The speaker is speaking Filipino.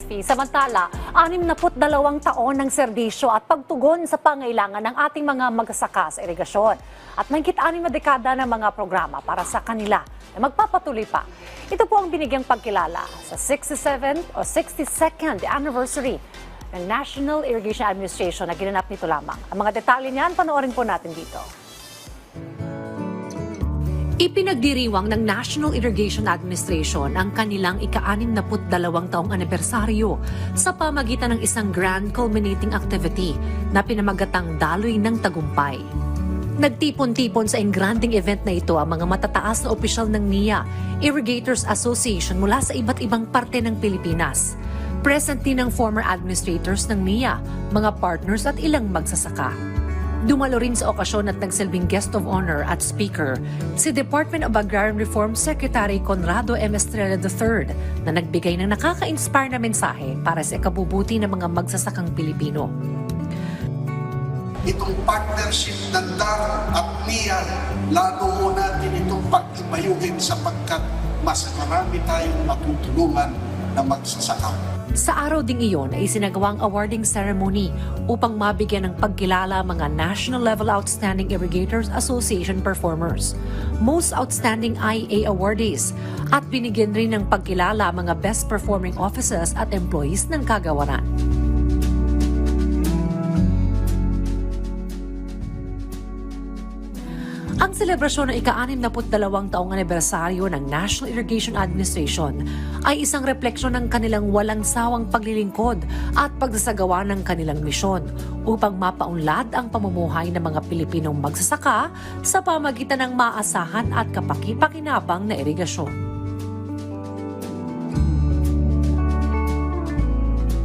Rafi. Samantala, 62 taon ng serbisyo at pagtugon sa pangailangan ng ating mga magsasaka sa irigasyon. At mahigit 6 na dekada ng mga programa para sa kanila na magpapatuloy pa. Ito po ang binigyang pagkilala sa 67th o 62nd anniversary ng National Irrigation Administration na ginanap nito lamang. Ang mga detalye niyan, panoorin po natin dito. Ipinagdiriwang ng National Irrigation Administration ang kanilang ika-62 taong anibersaryo sa pamagitan ng isang grand culminating activity na pinamagatang Daloy ng Tagumpay. Nagtipon-tipon sa engranding event na ito ang mga matataas na opisyal ng NIA, Irrigators Association mula sa iba't ibang parte ng Pilipinas. Present din ang former administrators ng NIA, mga partners at ilang magsasaka. Dumalo rin sa okasyon at nagsilbing guest of honor at speaker si Department of Agrarian Reform Secretary Conrado M. Estrella III na nagbigay ng nakaka-inspire na mensahe para sa ikabubuti ng mga magsasakang Pilipino. Itong partnership ng DAR at NIA, lalo mo natin itong pag-ibayugin sapagkat mas marami tayong matutulungan na magsasaka. Sa araw ding iyon ay isinagawang awarding ceremony upang mabigyan ng pagkilala mga National Level Outstanding Irrigators Association performers, Most Outstanding IA awardees, at binigyan rin ng pagkilala mga Best Performing Officers at Employees ng kagawaran. Ang selebrasyon ng ika-62 taong anibersaryo ng National Irrigation Administration ay isang refleksyon ng kanilang walang sawang paglilingkod at pagsasagawa ng kanilang misyon upang mapaunlad ang pamumuhay ng mga Pilipinong magsasaka sa pamagitan ng maasahan at kapaki-pakinabang na irigasyon.